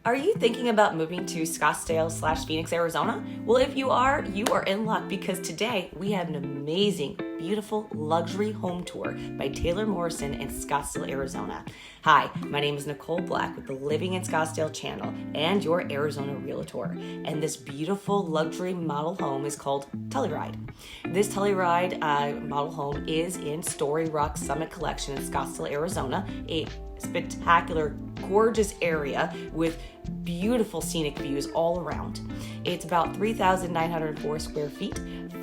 Are you thinking about moving to Scottsdale / Phx Arizona? Well, if you are in luck because today we have an amazing, beautiful luxury home tour by Taylor Morrison in Scottsdale, Arizona. Hi, my name is Nicole Black with the Living in Scottsdale channel and your Arizona Realtor. And this beautiful luxury model home is called Telluride. This Telluride model home is in Story Rock Summit Collection in Scottsdale, Arizona, a spectacular, gorgeous area with beautiful scenic views all around. It's about 3,904 square feet,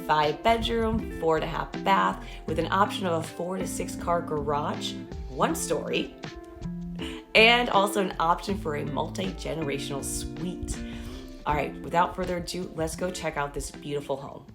5 bedroom, 4.5 bath, with an option of a 4 to 6 car garage, 1 story, and also an option for a multi-generational suite. All right, without further ado, let's go check out this beautiful home.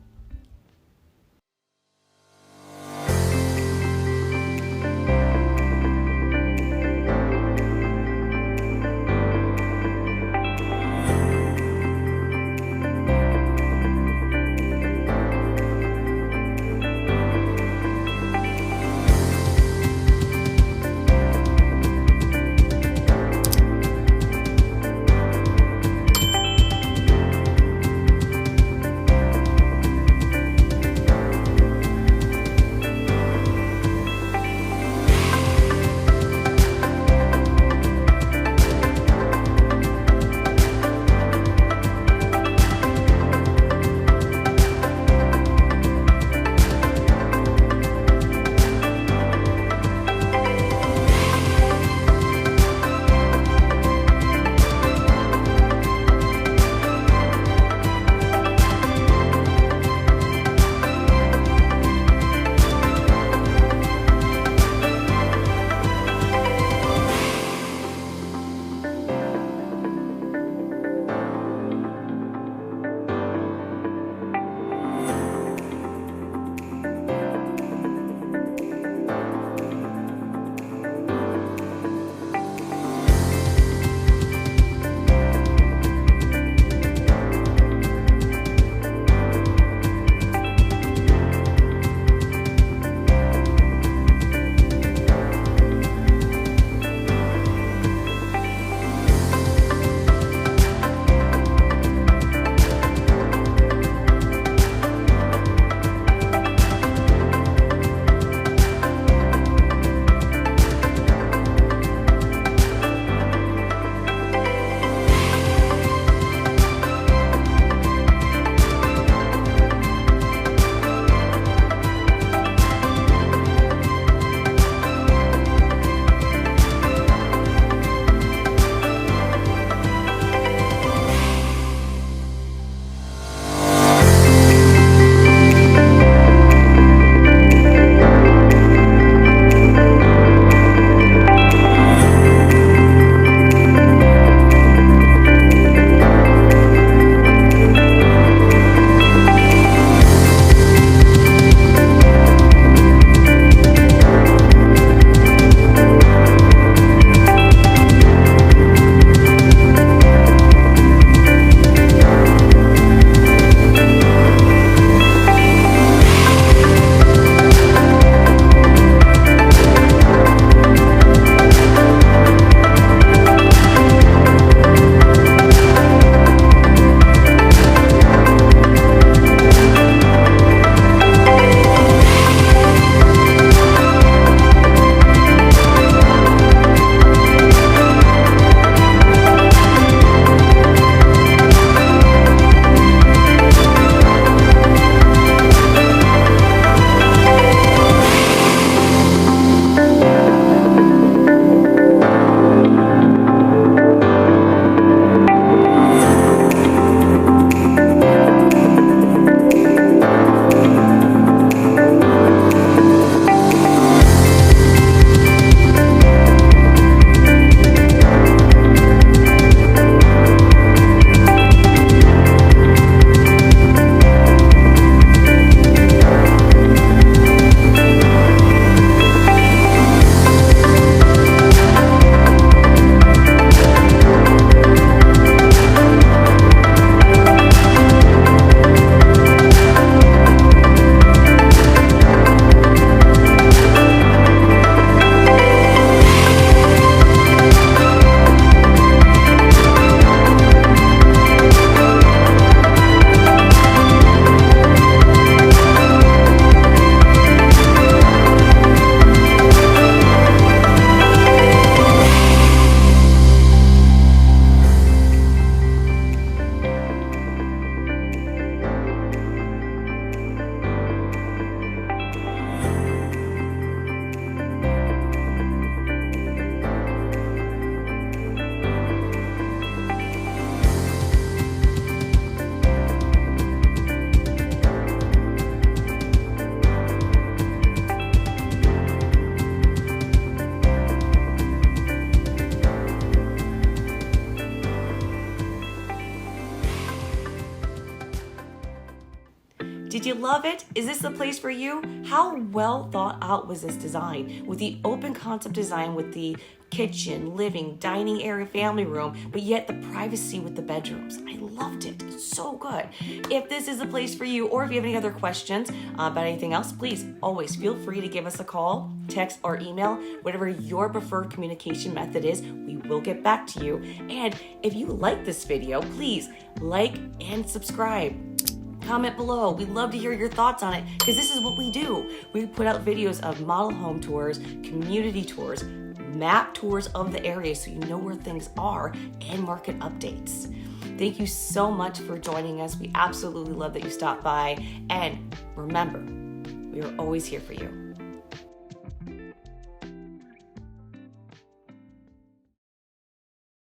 Did you love it? Is this the place for you? How well thought out was this design? With the open concept design with the kitchen, living, dining area, family room, but yet the privacy with the bedrooms. I loved it. It's so good. If this is a place for you, or if you have any other questions about anything else, please always feel free to give us a call, text, or email. Whatever your preferred communication method is, we will get back to you. And if you like this video, please like and subscribe. Comment below. We'd love to hear your thoughts on it, because this is what we do. We put out videos of model home tours, community tours, map tours of the area so you know where things are, and market updates. Thank you so much for joining us. We absolutely love that you stopped by. And remember, we are always here for you.